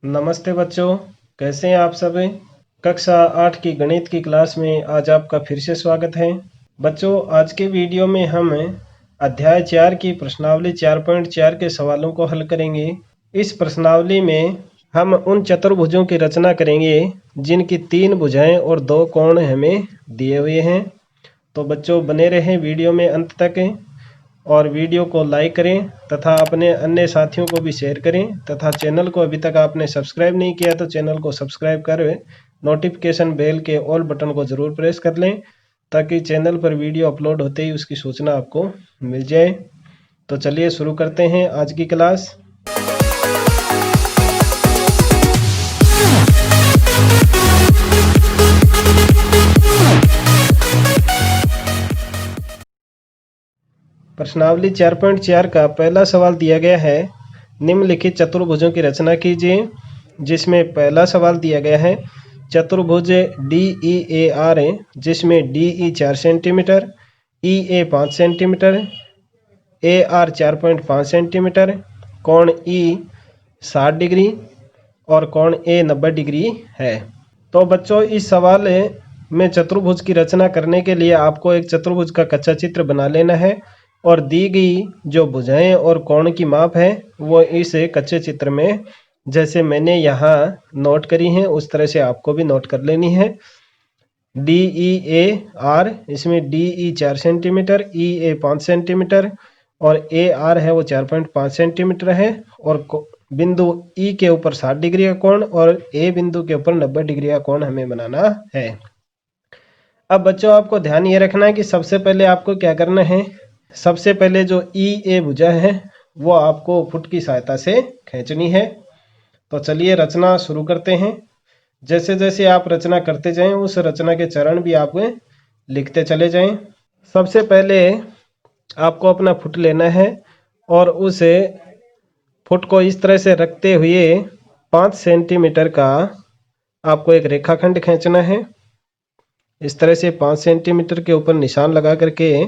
नमस्ते बच्चों, कैसे हैं आप सभी। कक्षा 8 की गणित की क्लास में आज आपका फिर से स्वागत है। बच्चों, आज के वीडियो में हम अध्याय 4 की प्रश्नावली 4.4 के सवालों को हल करेंगे। इस प्रश्नावली में हम उन चतुर्भुजों की रचना करेंगे जिनकी 3 भुजाएं और 2 कोण हमें दिए हुए हैं। तो बच्चों, बने रहें वीडियो में अंत तक और वीडियो को लाइक करें तथा अपने अन्य साथियों को भी शेयर करें तथा चैनल को अभी तक आपने सब्सक्राइब नहीं किया तो चैनल को सब्सक्राइब कर नोटिफिकेशन बेल के ऑल बटन को ज़रूर प्रेस कर लें ताकि चैनल पर वीडियो अपलोड होते ही उसकी सूचना आपको मिल जाए। तो चलिए शुरू करते हैं आज की क्लास। प्रश्नावली 4.4 का पहला सवाल दिया गया है, निम्नलिखित चतुर्भुजों की रचना कीजिए। जिसमें पहला सवाल दिया गया है चतुर्भुज DEAR जिसमें DE 4 centimetre, EA 5 centimetre, AR 4.5 centimetre, कोण E 60 डिग्री और कोण A 90 डिग्री है। तो बच्चों, इस सवाल में चतुर्भुज की रचना करने के लिए आपको एक चतुर्भुज का कच्चा चित्र बना लेना है और दी गई जो भुजाएं और कोण की माप है वो इस कच्चे चित्र में जैसे मैंने यहाँ नोट करी हैं उस तरह से आपको भी नोट कर लेनी है। DEAR इसमें DE 4 सेंटीमीटर, EA 5 सेंटीमीटर और AR है वो 4.5 सेंटीमीटर है और बिंदु E के ऊपर 60 डिग्री का कोण और A बिंदु के ऊपर 90 डिग्री का कोण हमें बनाना है। अब बच्चों, आपको ध्यान ये रखना है कि सबसे पहले आपको क्या करना है, सबसे पहले जो EA भुजा है वो आपको फुट की सहायता से खींचनी है। तो चलिए रचना शुरू करते हैं। जैसे जैसे आप रचना करते जाएं उस रचना के चरण भी आप लिखते चले जाएं। सबसे पहले आपको अपना फुट लेना है और उस फुट को इस तरह से रखते हुए 5 सेंटीमीटर का आपको एक रेखाखंड खींचना है। इस तरह से 5 सेंटीमीटर के ऊपर निशान लगा करके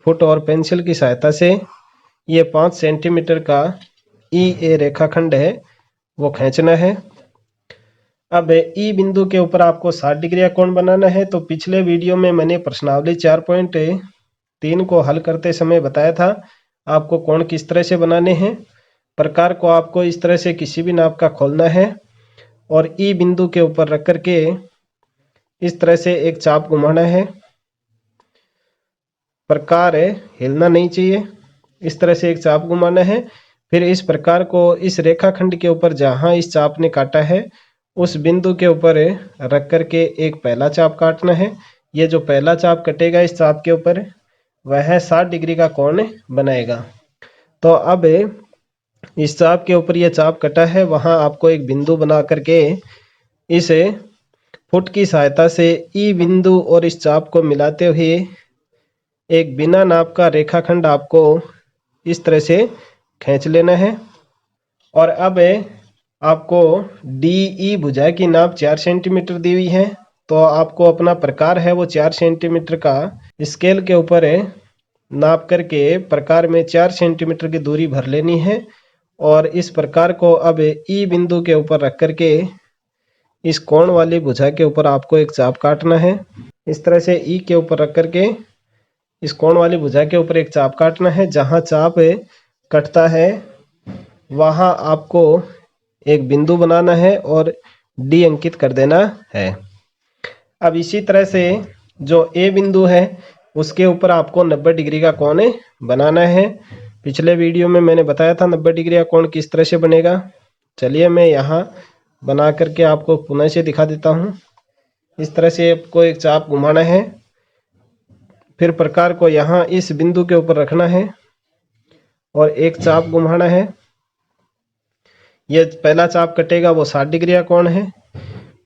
फुट और पेंसिल की सहायता से ये 5 सेंटीमीटर का EA रेखाखंड है वो खींचना है। अब E बिंदु के ऊपर आपको 60 डिग्री का कोण बनाना है। तो पिछले वीडियो में मैंने प्रश्नावली 4.3 को हल करते समय बताया था आपको कोण किस तरह से बनाने हैं। प्रकार को आपको इस तरह से किसी भी नाप का खोलना है और E बिंदु के ऊपर रख करके इस तरह से एक चाप घुमाना है। प्रकार हिलना नहीं चाहिए, इस तरह से एक चाप घुमाना है। फिर इस प्रकार को इस रेखाखंड के ऊपर जहां इस चाप ने काटा है उस बिंदु के ऊपर रख करके एक पहला चाप काटना है। ये जो पहला चाप कटेगा इस चाप के ऊपर वह 60 डिग्री का कोण बनाएगा। तो अब इस चाप के ऊपर यह चाप कटा है वहां आपको एक बिंदु बना करके इस फुट की सहायता से E बिंदु और इस चाप को मिलाते हुए एक बिना नाप का रेखाखंड आपको इस तरह से खींच लेना है। और अब आपको DE भुजा की नाप 4 सेंटीमीटर दी हुई है तो आपको अपना प्रकार है वो 4 सेंटीमीटर का स्केल के ऊपर नाप करके प्रकार में 4 सेंटीमीटर की दूरी भर लेनी है। और इस प्रकार को अब E बिंदु के ऊपर रख करके इस कोण वाली भुजा के ऊपर आपको एक चाप काटना है। इस तरह से E के ऊपर रख करके इस कोण वाली भुजा के ऊपर एक चाप काटना है। जहां चाप कटता है वहां आपको एक बिंदु बनाना है और D अंकित कर देना है। अब इसी तरह से जो A बिंदु है उसके ऊपर आपको 90 डिग्री का कोण बनाना है। पिछले वीडियो में मैंने बताया था 90 डिग्री का कोण किस तरह से बनेगा। चलिए मैं यहाँ बना करके आपको पुनः से दिखा देता हूँ। इस तरह से आपको एक चाप घुमाना है, फिर प्रकार को यहाँ इस बिंदु के ऊपर रखना है और एक चाप घुमाना है। यह पहला चाप कटेगा वो 60 डिग्री का कोण है।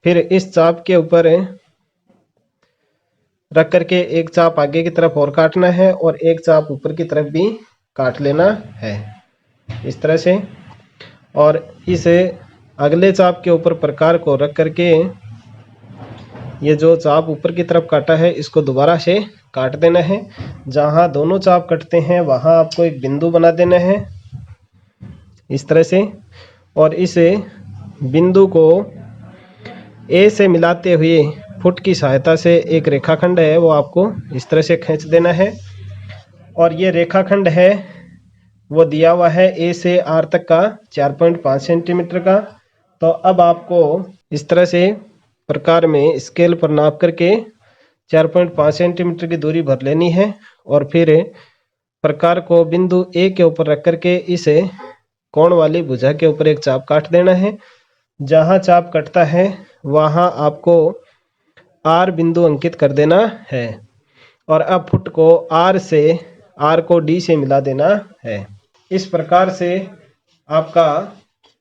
फिर इस चाप के ऊपर रख करके एक चाप आगे की तरफ और काटना है और एक चाप ऊपर की तरफ भी काट लेना है इस तरह से। और इस अगले चाप के ऊपर प्रकार को रख करके ये जो चाप ऊपर की तरफ काटा है इसको दोबारा से काट देना है। जहां दोनों चाप कटते हैं वहां आपको एक बिंदु बना देना है इस तरह से। और इस बिंदु को ए से मिलाते हुए फुट की सहायता से एक रेखाखंड है वो आपको इस तरह से खींच देना है। और ये रेखाखंड है वो दिया हुआ है ए से आर तक का 4.5 सेंटीमीटर का। तो अब आपको इस तरह से प्रकार में स्केल पर नाप करके 4.5 सेंटीमीटर की दूरी भर लेनी है। और फिर प्रकार को बिंदु ए के ऊपर रख करके इस कोण वाली भुजा के ऊपर एक चाप काट देना है। जहाँ चाप कटता है वहाँ आपको आर बिंदु अंकित कर देना है। और अब फुट को आर से आर को डी से मिला देना है। इस प्रकार से आपका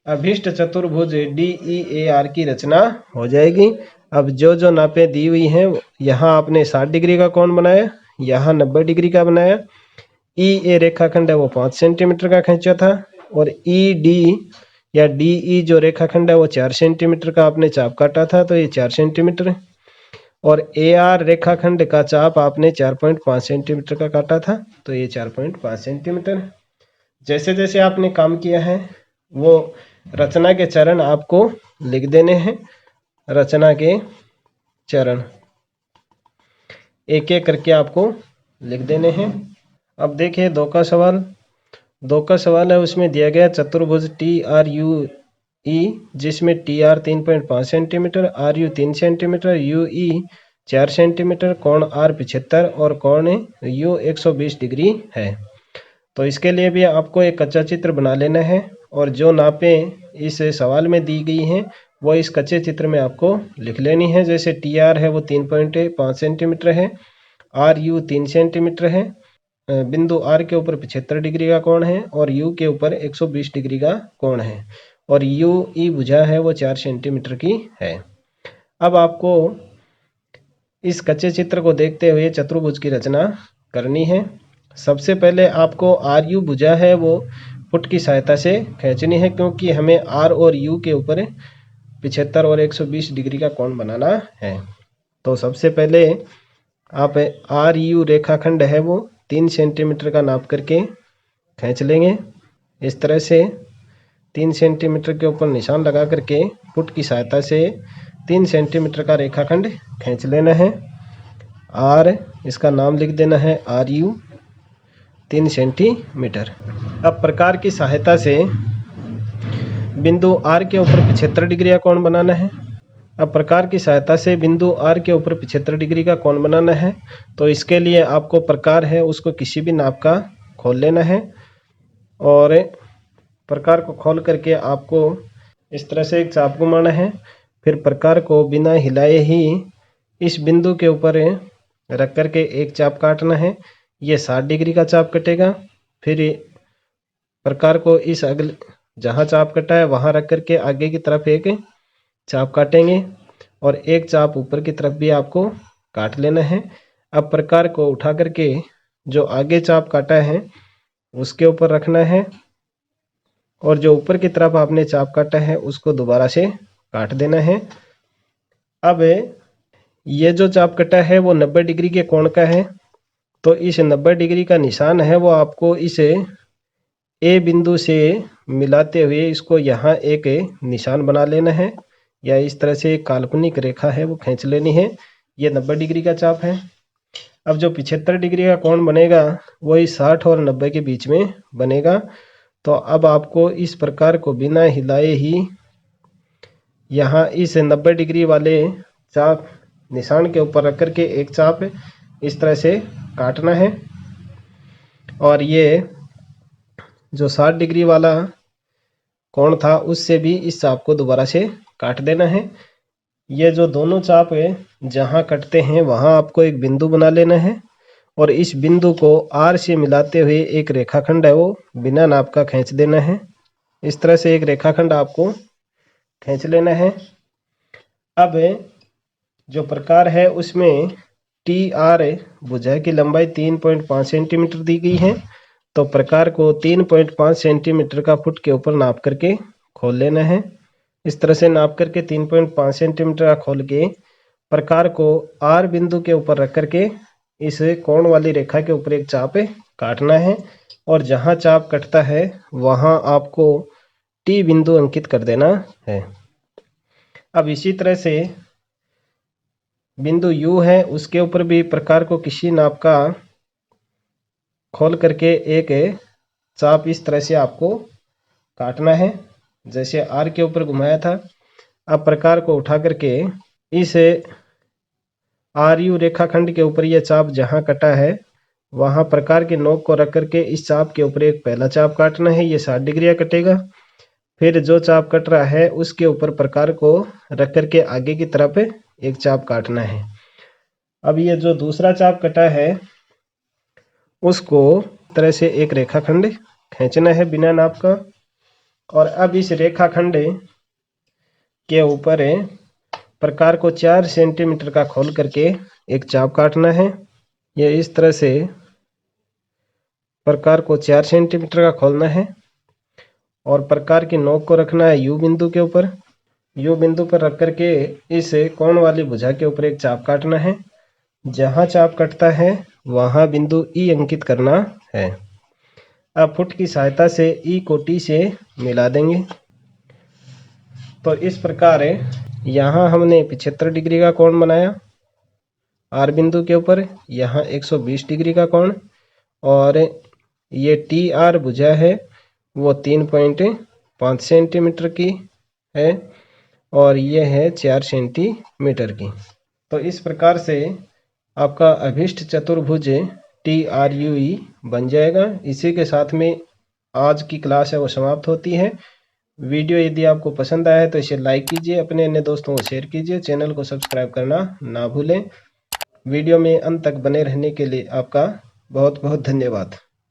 अभीष्ट चतुर्भुज DEAR की रचना हो जाएगी। अब जो नापे दी हुई हैं, यहाँ आपने 60 डिग्री का कोण बनाया, यहाँ 90 डिग्री का बनाया। EA रेखाखंड है वो 5 सेंटीमीटर का खींचा था। और ED या DE जो रेखाखंड है वो 4 सेंटीमीटर का आपने चाप काटा था, तो ये 4 सेंटीमीटर। और AR रेखाखंड का चाप आपने 4.5 सेंटीमीटर का काटा था, तो ये 4.5 सेंटीमीटर। जैसे जैसे आपने काम किया है वो रचना के चरण आपको लिख देने हैं। रचना के चरण एक एक करके आपको लिख देने हैं। अब देखिए दो का सवाल है, उसमें दिया गया चतुर्भुज TRUE जिसमें TR 3.5 centimetre, RU 3 centimetre, UE 4 centimetre, कोण R 75 और कोण U 120 डिग्री है। तो इसके लिए भी आपको एक कच्चा चित्र बना लेना है। और जो नापें इस सवाल में दी गई हैं वो इस कच्चे चित्र में आपको लिख लेनी है। जैसे TR है वो 3.5 सेंटीमीटर है, RU 3 सेंटीमीटर है, बिंदु R के ऊपर 75 डिग्री का कोण है और U के ऊपर 120 डिग्री का कोण है। और UE भुजा है वो 4 सेंटीमीटर की है। अब आपको इस कच्चे चित्र को देखते हुए चतुर्भुज की रचना करनी है। सबसे पहले आपको RU भुजा है वो फुट की सहायता से खींचनी है, क्योंकि हमें R और U के ऊपर 75 और 120 डिग्री का कोण बनाना है। तो सबसे पहले आप RU रेखाखंड है वो 3 सेंटीमीटर का नाप करके खींच लेंगे। इस तरह से 3 सेंटीमीटर के ऊपर निशान लगा करके फुट की सहायता से 3 सेंटीमीटर का रेखाखंड खींच लेना है। R इसका नाम लिख देना है RU 3 सेंटीमीटर। अब प्रकार की सहायता से बिंदु R के ऊपर 75 डिग्री का कोण बनाना है। अब प्रकार की सहायता से बिंदु R के ऊपर 75 डिग्री का कोण बनाना है, तो इसके लिए आपको प्रकार है उसको किसी भी नाप का खोल लेना है। और प्रकार को खोल करके आपको इस तरह से एक चाप घुमाना है। फिर प्रकार को बिना हिलाए ही इस बिंदु के ऊपर रख करके एक चाप काटना है। ये 60 डिग्री का चाप कटेगा। फिर प्रकार को इस अगले जहाँ चाप कटा है वहाँ रख करके आगे की तरफ एक चाप काटेंगे और एक चाप ऊपर की तरफ भी आपको काट लेना है। अब प्रकार को उठा करके जो आगे चाप काटा है उसके ऊपर रखना है और जो ऊपर की तरफ आपने चाप काटा है उसको दोबारा से काट देना है। अब ये जो चाप कटा है वो 90 डिग्री के कोण का है, तो इस 90 डिग्री का निशान है वो आपको इस ए बिंदु से मिलाते हुए इसको यहाँ एक निशान बना लेना है, या इस तरह से एक काल्पनिक रेखा है वो खींच लेनी है। ये 90 डिग्री का चाप है। अब जो 75 डिग्री का कोण बनेगा वही 60 और 90 के बीच में बनेगा। तो अब आपको इस प्रकार को बिना हिलाए ही यहाँ इस 90 डिग्री वाले चाप निशान के ऊपर रख करके एक चाप इस तरह से काटना है। और ये जो 60 डिग्री वाला कोण था उससे भी इस चाप को दोबारा से काट देना है। ये जो दोनों चाप है जहाँ कटते हैं वहाँ आपको एक बिंदु बना लेना है और इस बिंदु को R से मिलाते हुए एक रेखाखंड है वो बिना नाप का खींच देना है। इस तरह से एक रेखाखंड आपको खींच लेना है। अब जो प्रकार है उसमें TR भुजा की लंबाई 3.5 सेंटीमीटर दी गई है, तो प्रकार को 3.5 सेंटीमीटर का फुट के ऊपर नाप करके खोल लेना है। इस तरह से नाप करके 3.5 सेंटीमीटर का खोल के प्रकार को R बिंदु के ऊपर रख करके इस कोण वाली रेखा के ऊपर एक चाप काटना है और जहाँ चाप कटता है वहाँ आपको T बिंदु अंकित कर देना है। अब इसी तरह से बिंदु U है, उसके ऊपर भी प्रकार को किसी नाप का खोल करके एक चाप इस तरह से आपको काटना है। जैसे R के ऊपर घुमाया था, अब प्रकार को उठा करके इस RU रेखाखंड के ऊपर यह चाप जहां कटा है वहां प्रकार के नोक को रख करके इस चाप के ऊपर एक पहला चाप काटना है। ये 60 डिग्री कटेगा। फिर जो चाप कट रहा है उसके ऊपर प्रकार को रख करके आगे की तरफ एक चाप काटना है। अब ये जो दूसरा चाप कटा है उसको तरह से एक रेखाखंड खींचना है बिना नाप का, और अब इस रेखाखंड के ऊपर प्रकार को 4 सेंटीमीटर का खोल करके एक चाप काटना है। यह इस तरह से प्रकार को 4 सेंटीमीटर का खोलना है और प्रकार की नोक को रखना है U बिंदु के ऊपर। U बिंदु पर रख करके इस कोण वाली भुजा के ऊपर एक चाप काटना है। जहां चाप कटता है वहां बिंदु E अंकित करना है। अब फुट की सहायता से E को T से मिला देंगे। तो इस प्रकार यहाँ हमने 75 डिग्री का कोण बनाया R बिंदु के ऊपर, यहाँ 120 डिग्री का कोण, और ये TR भुजा है वो 3.5 सेंटीमीटर की है और ये है 4 सेंटीमीटर की। तो इस प्रकार से आपका अभिष्ट चतुर्भुज TRUE बन जाएगा। इसी के साथ में आज की क्लास है वो समाप्त होती है। वीडियो यदि आपको पसंद आया है तो इसे लाइक कीजिए, अपने अन्य दोस्तों को शेयर कीजिए, चैनल को सब्सक्राइब करना ना भूलें। वीडियो में अंत तक बने रहने के लिए आपका बहुत बहुत धन्यवाद।